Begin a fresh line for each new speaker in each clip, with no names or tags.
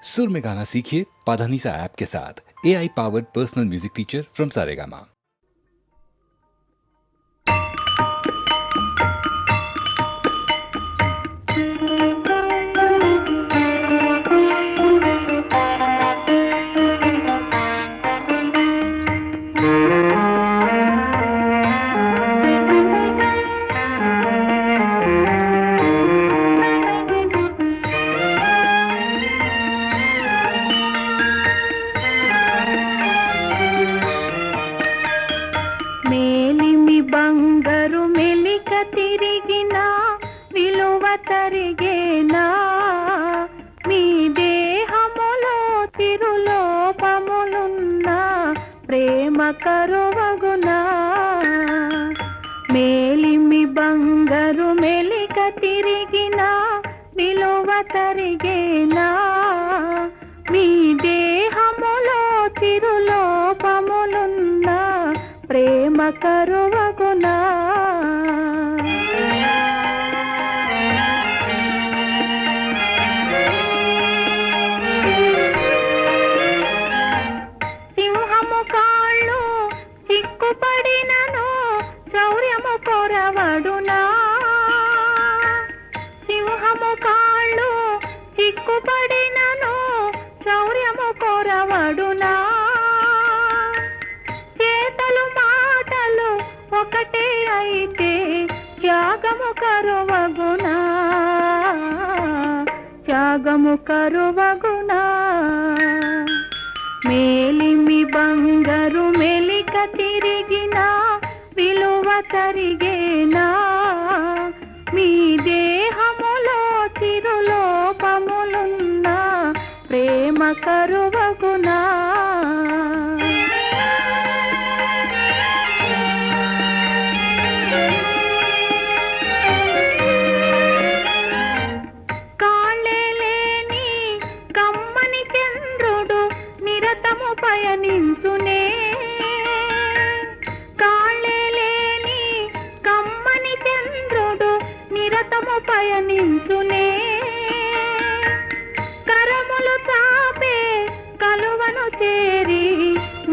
सुर में गाना सीखिए पाधानीसा ऐप के साथ। AI powered personal music teacher from Saregama.
మేలిమి బంగారు మెలిక తిరిగిన విలువ తరిగేనా మీ దేహములో తిరులోపములున్నా ప్రేమ కరువగునా మేలిమి బంగారు మెలిక తిరిగిన విలువ తరిగేనా మీ దేహములో తిరులోపములున్నా ప్రేమ కరువగునా సింహము కాళ్ళు చిక్కుపడినను శౌర్యము కొరవడునా సింహము కాళ్ళు చిక్కుపడినను శౌర్యము కొరవడునా ఒకటే అయితే త్యాగము కరువగునా త్యాగము కరువగునా మేలిమి బంగారు మెలిక తిరిగిన విలువ తరిగేనా మీ దేహములో తిరులోపములున్నా ప్రేమ కరువగునా పయనించునే కాళ్ళేలేని కమ్మని చంద్రుడు నిరతము పయనించునే కరములు చాపే కలువను చేరి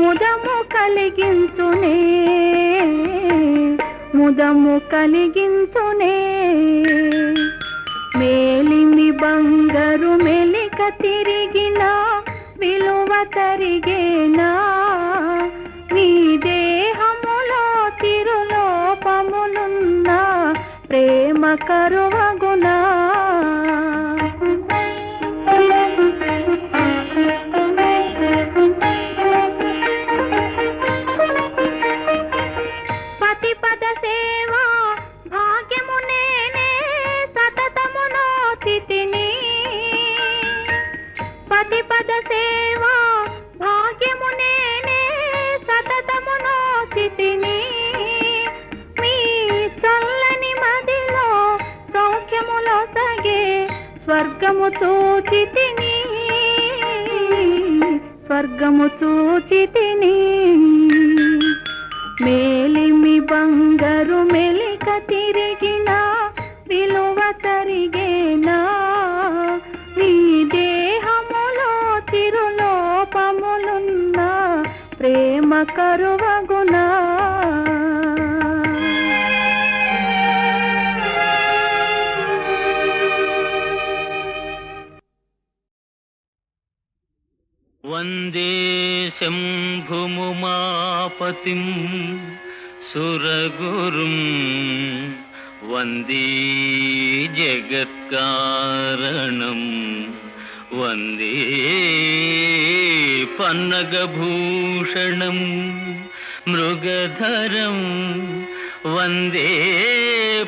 ముదము కలిగించునే ముదము కలిగించునే మేలిమి బంగారు మెలిక తిరిగిన విలువ తరిగేనా మీ దేహములో తిరులోపములున్నా ప్రేమ కరువగునా పతిపద సేవా భాగ్యము నేనే సతతము నోచితిని పతిపద సేవా భాగ్యము నేనే సతతము నోచితిని మీ చల్లని మదిలో సౌఖ్యములో సగే స్వర్గము చూచితిని స్వర్గము చూచితిని మేలిమి బంగారు మెలిక తిరిగిన విలువ తరిగేనా మీ దేహములో తిరులోపములున్నా ప్రేమ కరువగునా
వందే శంభుముమాపతిం సురగురుం వందే జగత్కారణం వందే పన్నగభూషణం మృగధరం వందే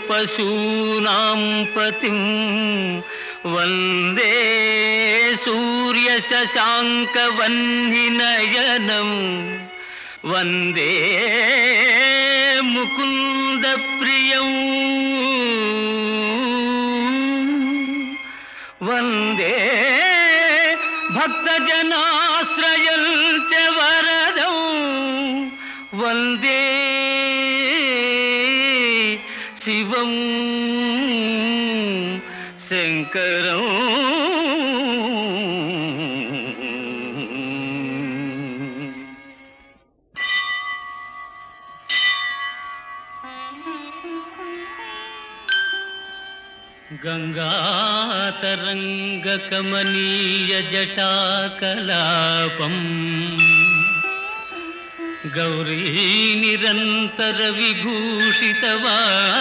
పశూనాం పతిం వందే సూర్యశశాంకవన్నినయనం వందే ముకుందప్రియం వందే భక్తజనాశ్రయం చ వరదం వందే శివం శంకరం గంగాతరంగకమనీయ జటాకలాపం గౌరీ నిరంతర విభూషిత వామభాగం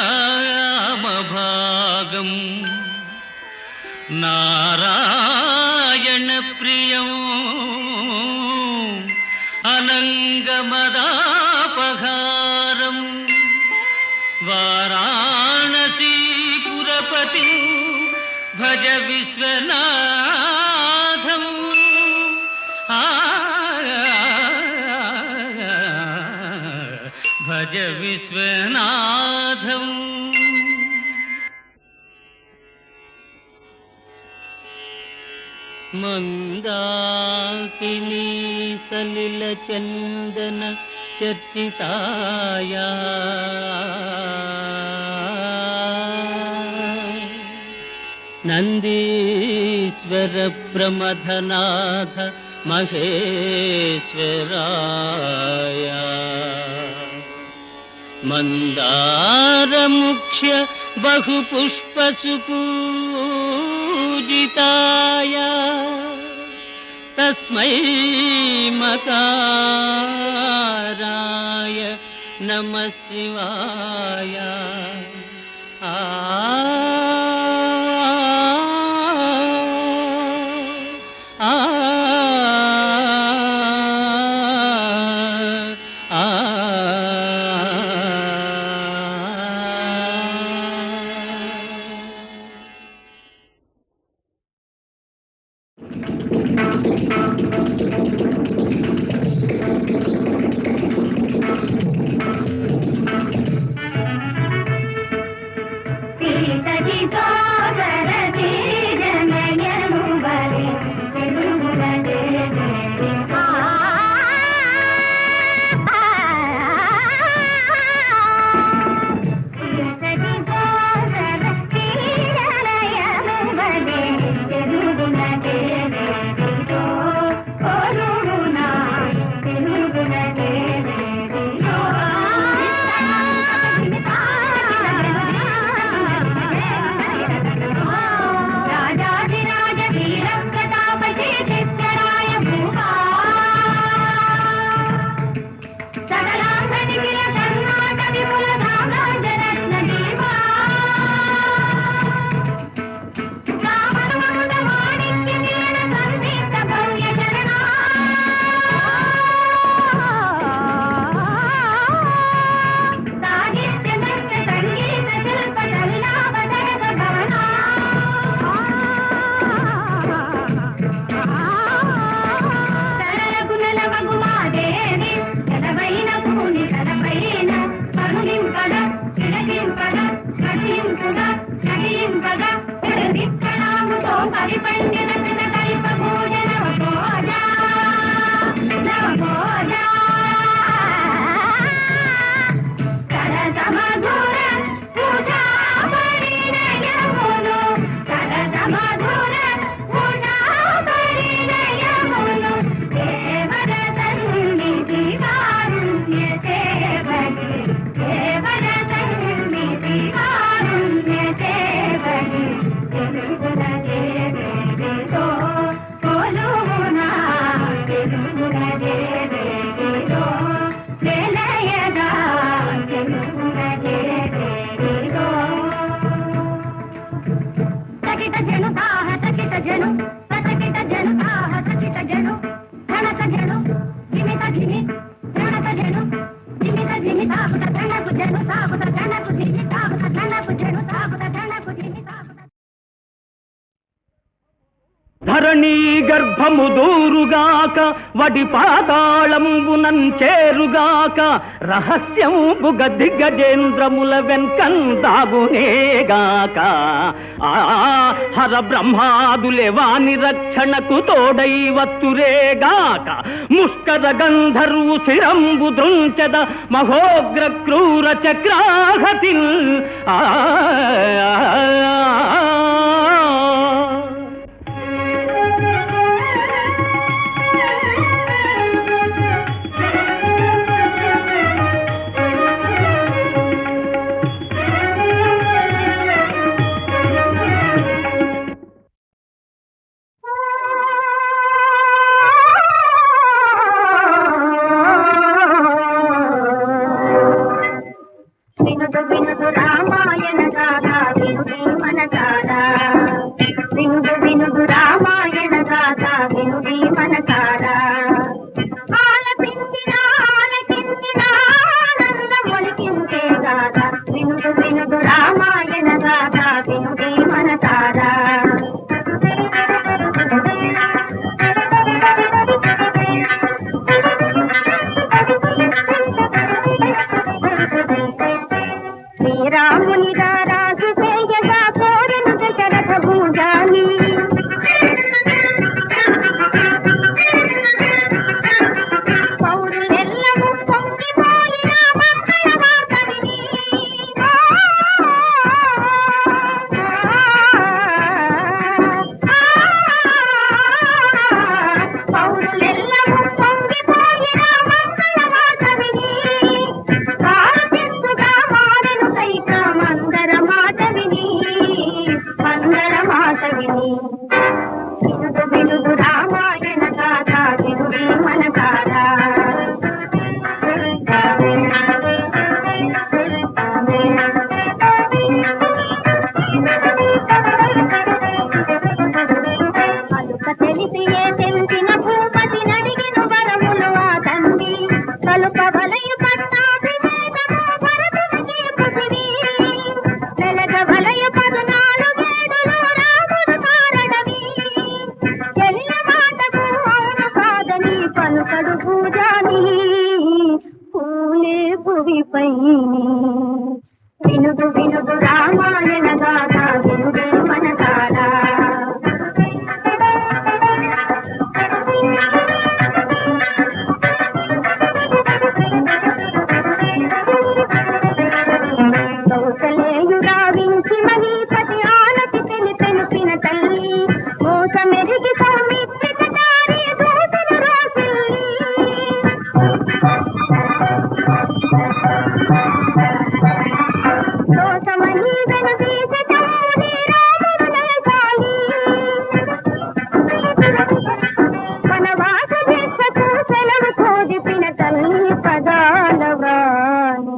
నారాయణ ప్రియం అనంగమదాపహారం వారాణసీపురపతి భజ విశ్వనాథం భజ విశ్వనాథం. మందాకినీ సలిల చందన చర్చితాయ నందీశ్వర ప్రమథనాథ మహేశ్వరాయ మందారముఖ్య బహుపుష్పసుపూజితాయ తస్మై మకారాయ నమః శివాయ. ధరణీ గర్భము దూరుగాక వడి పాతాళంబునం చేరుగాక రహస్యంబుగ దిగ్గజేంద్రముల వెంకందాగునేగాక హర బ్రహ్మాదులే వాని రక్షణకు తోడై వత్తురేగాక ముష్కర గంధర్వు శిరంబు దృంచద మహోగ్ర క్రూర చక్రాహతిల్
తానే తెంపిన భూపతి నడిగిన వరములు ఆ తండ్రి కలుప వలయ పట్టాభి వేదము భరతునికి పుసిరి వెలగ వలయ 14 ఏడులో రాముడు కారడవి చెలియ మాటకు అవును కాదని పలుకడు పూజాని పూలే భువిపై వినుడు వినుడు రామాయణ గాథ వినుడే మనసారా కౌసలేయుడా వించి మహీపతి ఆనతి తెలిపిన తల్లి మోసమెరిగి సౌమిత్రిక దారి దూతను రాసిల్లి దోషమని వెనుదీస తమ్ముని రాముడు నయసాలి వనవాస దీక్షకు సెలవు కోదిపిన తల్లి పదాల వ్రాలి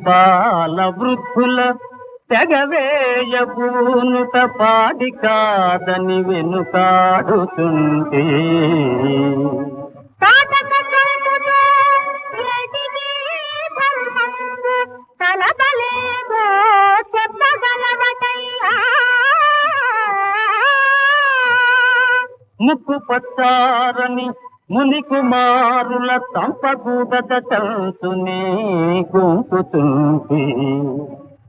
బాల వృద్ధుల తెగవేయ పూనుత పాడి కాదని వెనుకాడుతుంటే ముక్కు పచ్చారని ముని కుమారుల తంపకూడద చంచునే గుంపుతుంది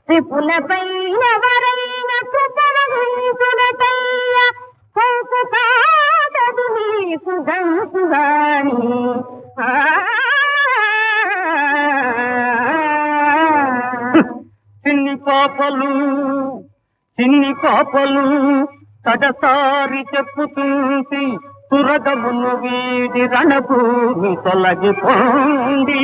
త్రిపుల పైన వరైన కృపణులయ్య కొంకు కాదదు నీకు గంకుగాని
చిన్ని పాపలు కడసారి చెప్పుతుంది తురగమును వీడి రణభూమి తొలగిపోండి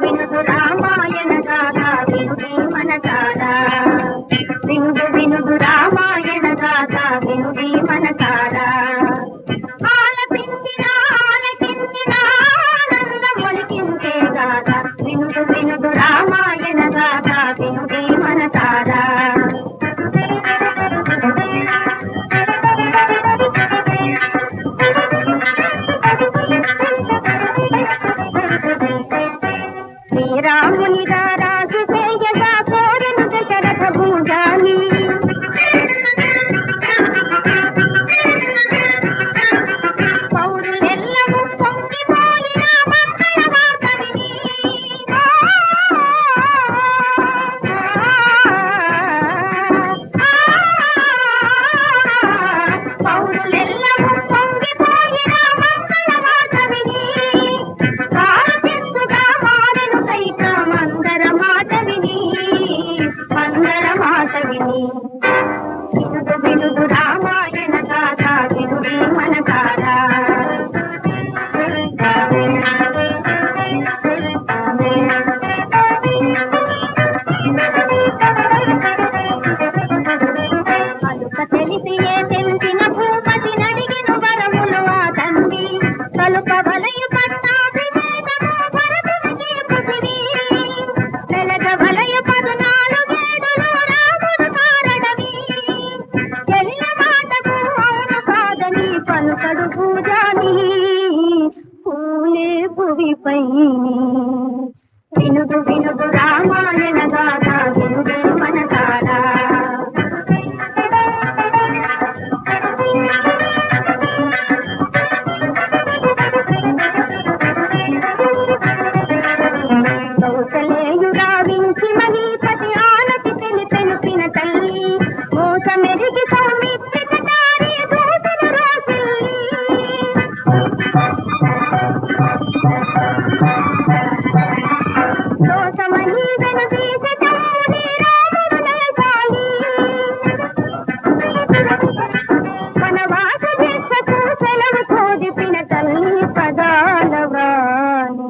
వినుడు రామాయణ గాథ వినుడే మనసారా వినుడు రామాయణ గాథ వినుడే మనసారా ఆలపించిన ఆనందమొలికించే గాథ వినుడు రామాయణ గాథ వినుడే మనసారా శ్రీరామునిగా రాజు చేయగా కోరెను దశరథ భూజాని ప్రీతియే తెంపిన భూపతి నడిగిన వరములు ఆ తండ్రి కలుప వలయ పట్టాభిషేకము భరతునికి పృథివీ వెలగ వలయ 14 ఏడులు రాముడు కారడవి చెలియ మాటకు అవును కాదని పలుకడు పూజాని పూలే భువిపై వినుడు వినుడు రామాయణ గాథ వినుడే మనసారా కౌసలేయుడా వించి మహీపతి ఆనతి తెలిపెను పిన తల్లి మోసమెరిగి సౌమిత్రిక దారి దూసిన రాసిల్లి దోషమని వెనుదీస తమ్ముని రాముడు లేచాలి వనవాస దీక్షకు సెలవు కోదిపిన తల్లి పదాల వాణి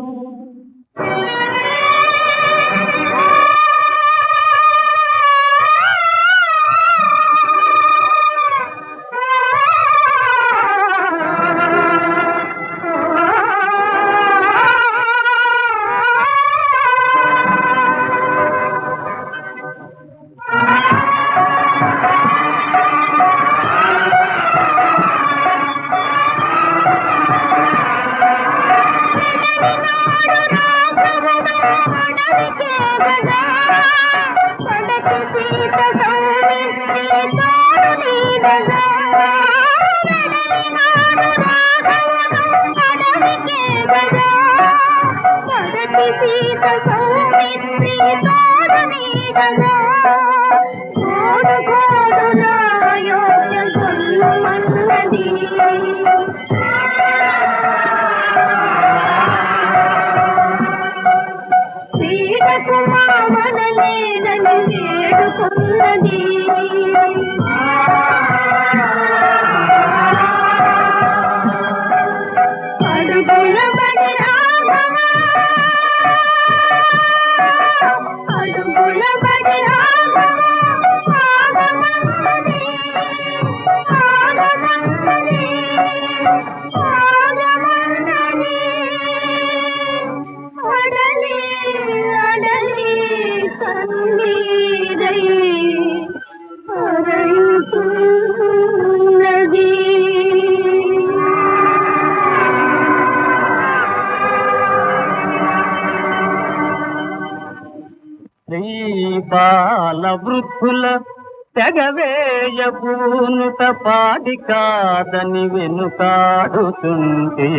బాల వృద్ధుల తెగవేయ పూనుత పాడి కాదని వెనుకాడుతుంటే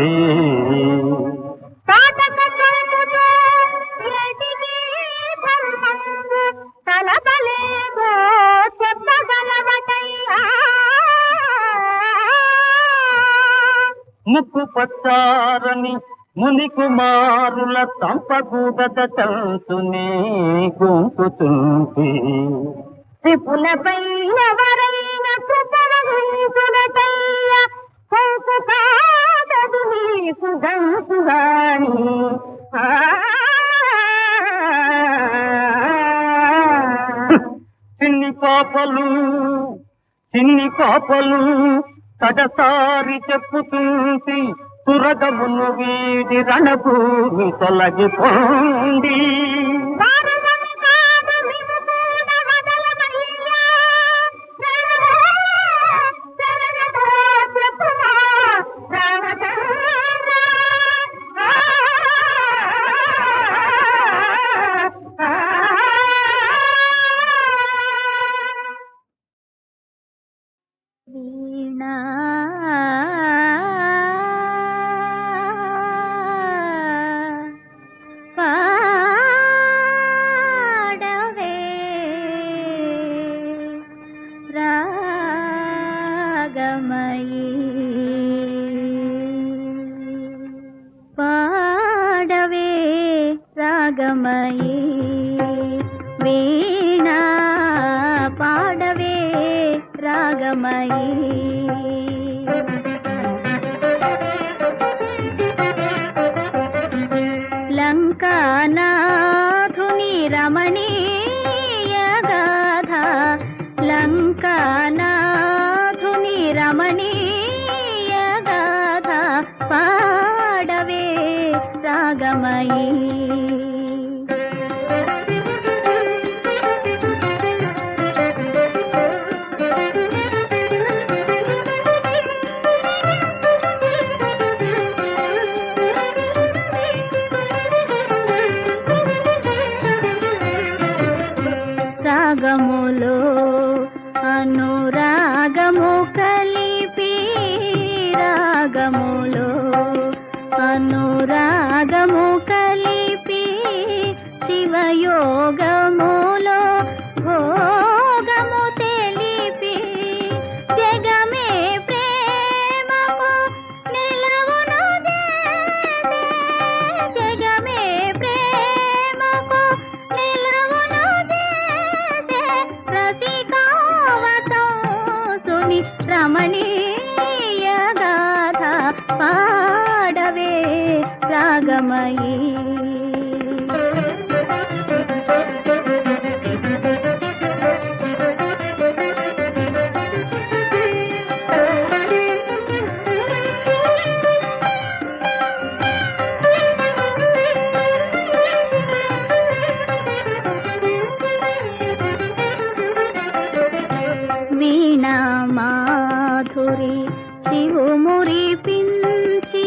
ముక్కు పచ్చారని ముని కుమారుల తంపకూడద తంతునే గుంపుతుంటే
త్రిపులపైన వరైన కృపణులపయ్య కొంకు కాదదు నీకు గంతుగాని
చిన్ని పాపలు కడసారి చెప్పుతుంది తురగమును వీడి రణభూమి తొలగిపోండి
లంకానాథుని రమణీయ గాథ లంకానాథుని
రాగమయీ రాగములో అనురాగము కలిపి రాగములో అనురాగము కలిపి శివయోగములో భోగము తెలిపి జగమే ప్రేమకు నిలవును చేసే జగమే ప్రేమకు నిలవును చేసే రసికావతం సుని రమణీయ గాథ పాడవే రాగమయీ వీణా మాధురి శివుమురి పించి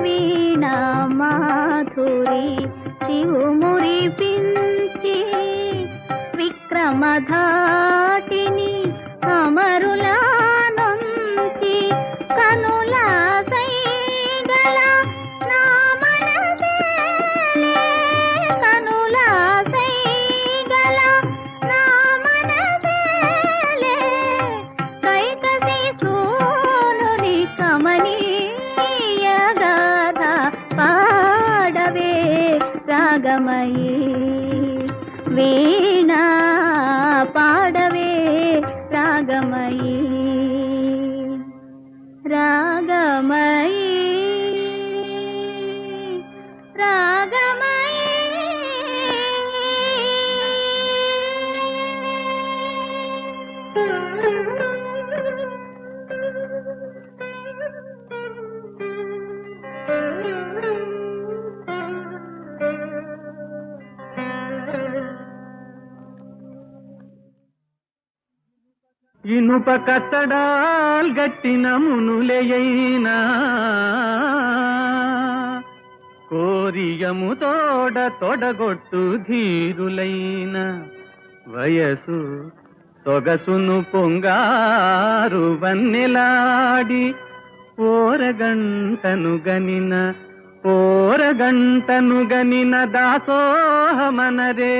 వీణా మాధురి శివుమురి పించి విక్రమధాటిని అమరులా నుంచి కనుల సైగల నా మనసేలే కనుల సైగల నా మనసేలే కైకసి సూనుని కమనీయ గాథ పాడవే రాగమయీ వీణా పాడవే రాగమయీ రాగమయీ రాగమయీ
ఇనుప కట్టడాల్ గట్టిన మునులయైనా కోరియము తోడ తొడగొట్టు ధీరులైన వయసు సొగసును పొంగారు వన్నెలాడి ఓరగంటను గనిన దాసోహమనరే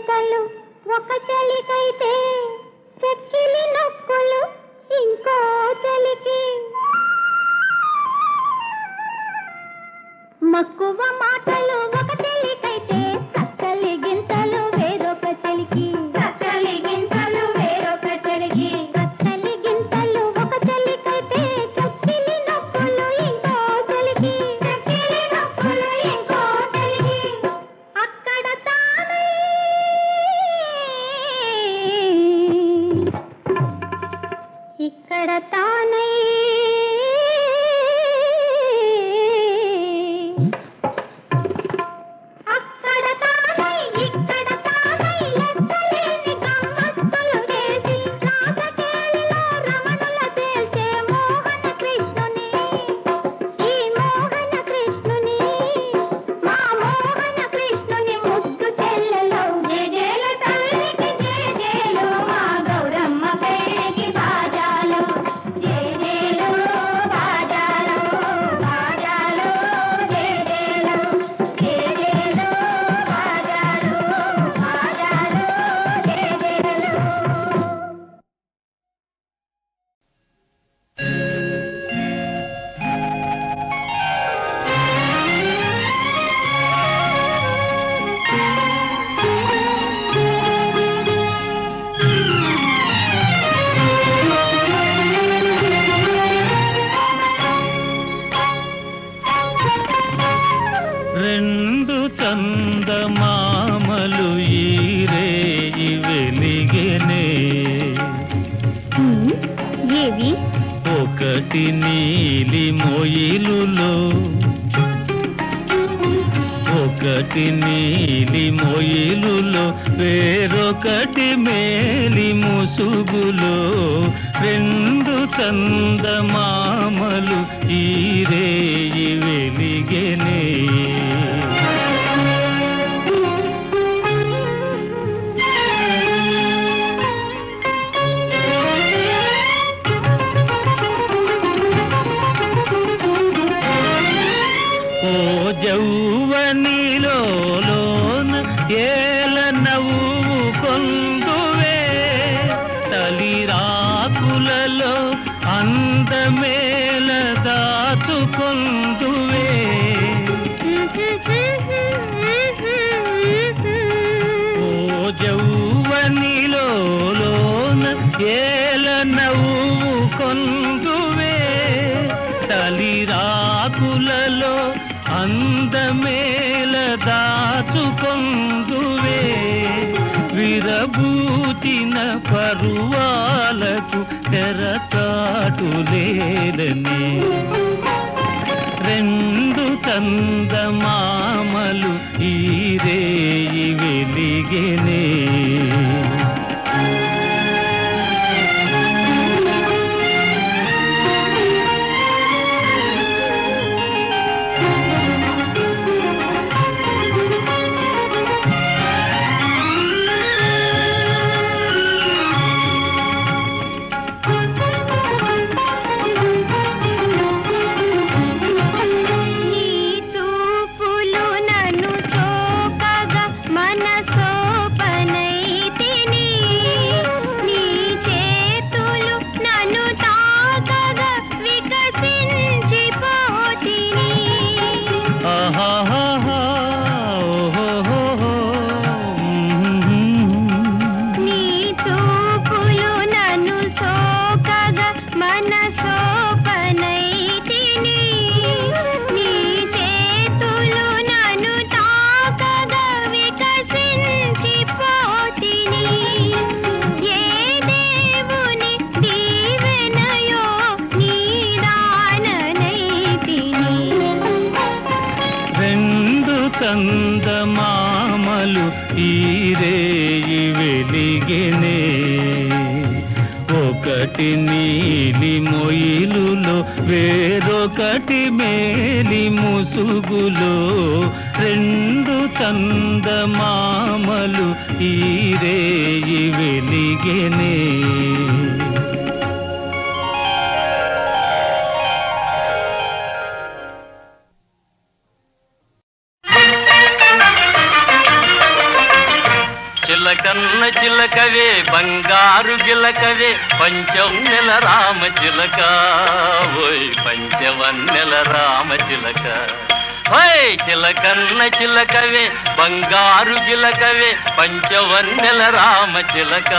గింతలు ఒక చలికైతే చెక్కిలి నొక్కులు ఇంకో చలికి మక్కువ మాటలు ఒక చలికైతే చక్కలి గింతలు వేరొక చలికి చక్కలి గింతలు వేరొక చలికి చక్కలి గింతలు ఒక చలికైతే చెక్కిలి నొక్కులు ఇంకో చలికి చెక్కిలి నొక్కులు ఇంకో చలికి అక్కడ తానై ఇక్కడ తానై అక్కడ తానై ఇక్కడ తానై లెక్కలేని గమ్మత్తులు చేసి రాసకేలిలో రమణుల చేసే మోహన కృష్ణుని ఈ మోహన కృష్ణుని మా మోహన కృష్ణుని ముద్దు చెల్లెలో జేజేల తల్లికి జేజేలు మా గౌరమ్మ పేరుకి బాజాలు జేజేలు బాజాలు బాజాలు జేజేలు జేజేలు బాజాలు బాజాలు జేజేలు
రెండు చందమామలు ఈ రేయి వెలిగెనే
ఏవి
ఒకటి నీలి మొయిలులో ఒకటి నీలి మొయిలులో వేరొకటి మేలి ముసుగులో రెండు చందమామలు ఈ రేయి వెలిగెనే ఓ జౌవనిలోన ఏల నవ్వు కొందువే తలిరాకులలో అందమేల దాచుకొందువే ఓ జౌవనిలోన ఏల నవ్వు కొందువే తలిరాకులలో అందమేల దాచుకొందువే విరబూచిన పరువాలకు తెరచాటు లేదని రెండు చందమామలు ఈ రేయి వెలిగెనే
నీ చూపులు నన్ను సోకగా మనసోపనైతిని నీ చేతులు నన్ను తాకగా వికసించిపోతిని
ఆహాహా ఓహోహో
నీ చూపులు నన్ను సోకగా మనసోపనైతిని నీ చేతులు నన్ను తాకగా వికసించిపోతిని ఏ దేవుని దీవెనయో నీ దాననైతిని
రెండు చందమామలు ఈ రేయి వెలిగెనే ఒకటి నీలి మొయిలులో వేరొకటి మేలి ముసుగులో రెండు చందమామలు ఈ రేయి వెలిగెనే చిలకన్న చిలకవే బంగారు గిలకవే పంచవన్నెల రామ చిలక ఓయ్ పంచవన్నెల రామ చిలక ఓయ్ చిలకన్న చిలకవే బంగారు గిలకవే పంచవన్నెల రామ చిలక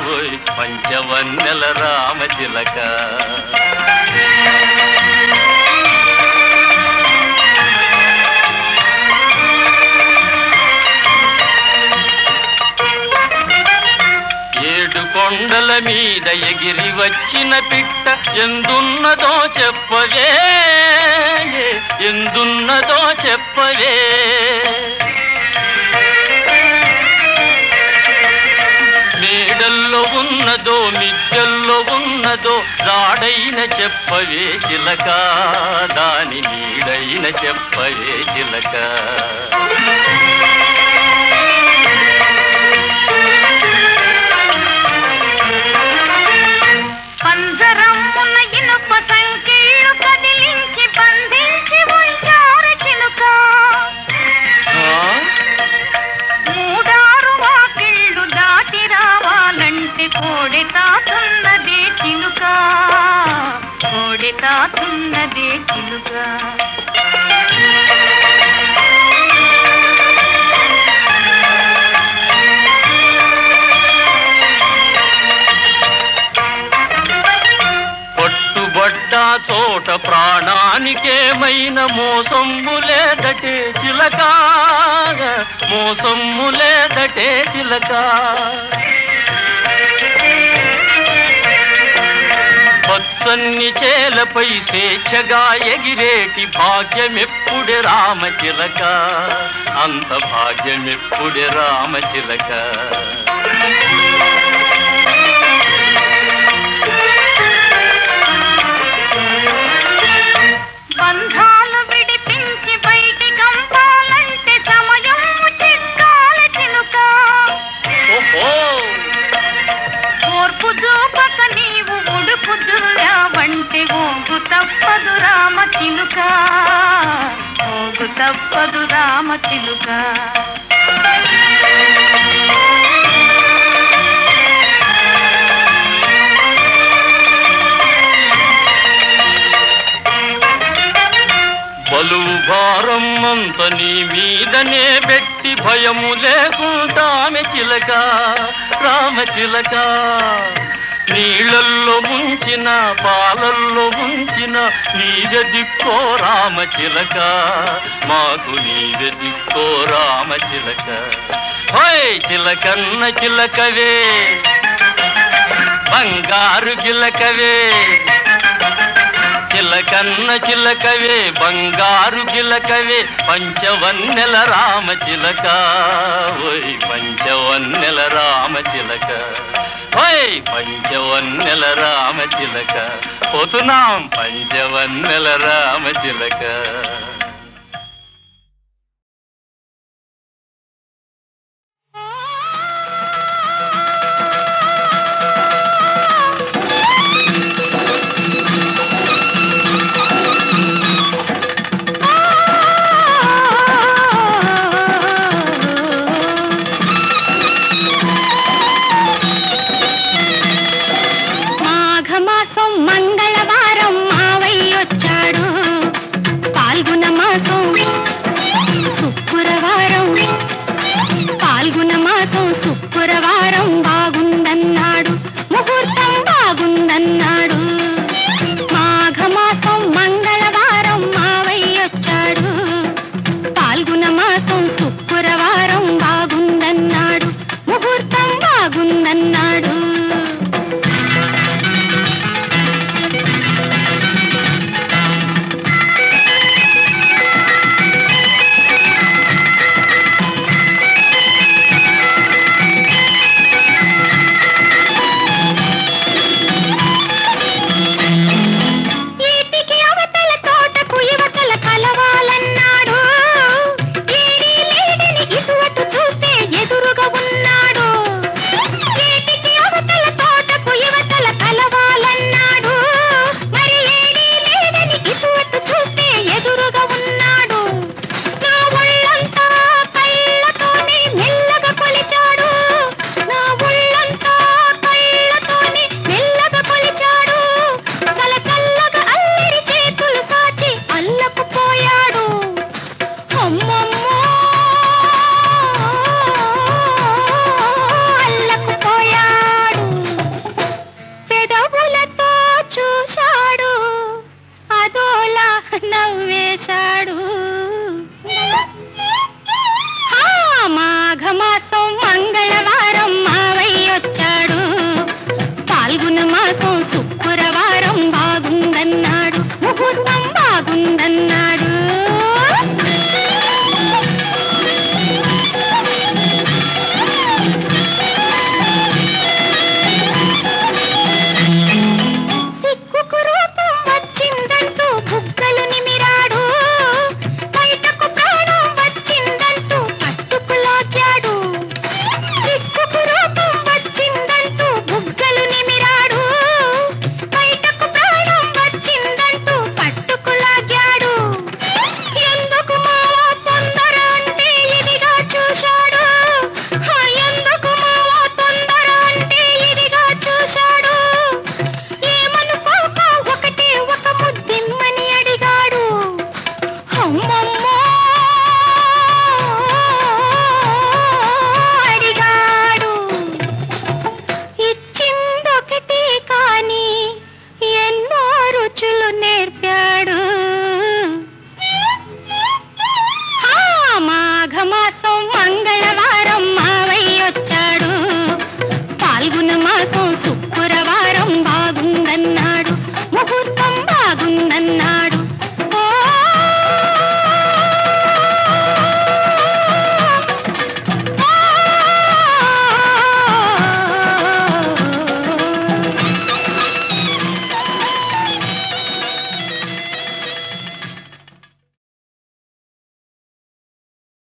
ఓయ్ పంచవన్నెల రామ చిలక కొండల మీద ఎగిరి వచ్చిన పిట్ట ఎందున్నదో చెప్పవే ఎందున్నదో చెప్పవే మేడల్లో ఉన్నదో మిద్దెల్లో ఉన్నదో రాడైన చెప్పవే చిలక దాని నీడైన చెప్పవే చిలక
పంజరమున ఇనుప సంకెళ్ళు కదిలించి బంధించి ఉంచారు చిలుక మూడారు వాకిళ్ళు దాటి రావాలంటే కోడె తాతున్నదే చిలుక కోడె తాతున్నదే చిలుక చోట ప్రాణానికేమైన మోసమ్ము లేదటే చిలక మోసమ్ము లేదటే చిలక పచ్చన్ని చేలపై స్వేచ్ఛగా ఎగిరేటి భాగ్యమెప్పుడే రామ చిలక అంత భాగ్యమెప్పుడే రామ చిలక బంధాలు విడిపించి బయటి కంపాలంటే సమయం చిక్కాల చిలుక ఓర్పు చూపక నీవు ఉడుపు దుర్యావంటే ఓగు తప్పదు రామ చిలుక ఓగు తప్పదు రామ చిలుక
బలువు భారం అంత నీ మీదనే పెట్టి భయము లేకుంటామె చిలక రామ చిలక నీళ్ళల్లో ముంచిన పాలల్లో ముంచిన నీవె దిక్కో రామ చిలక మాకు నీవె దిక్కో రామ చిలక హోయ్ చిలకన్న చిలకవే బంగారు గిలకవే చిలకన్న చిలకవే బంగారు గిలకవే పంచవన్నెల రామ చిలక ఓయ్ పంచవన్నెల రామ చిలక ఓయ్ పంచవన్నెల రామ చిలక పోతున్నాం పంచవన్నెల రామ చిలక
శుక్రవారం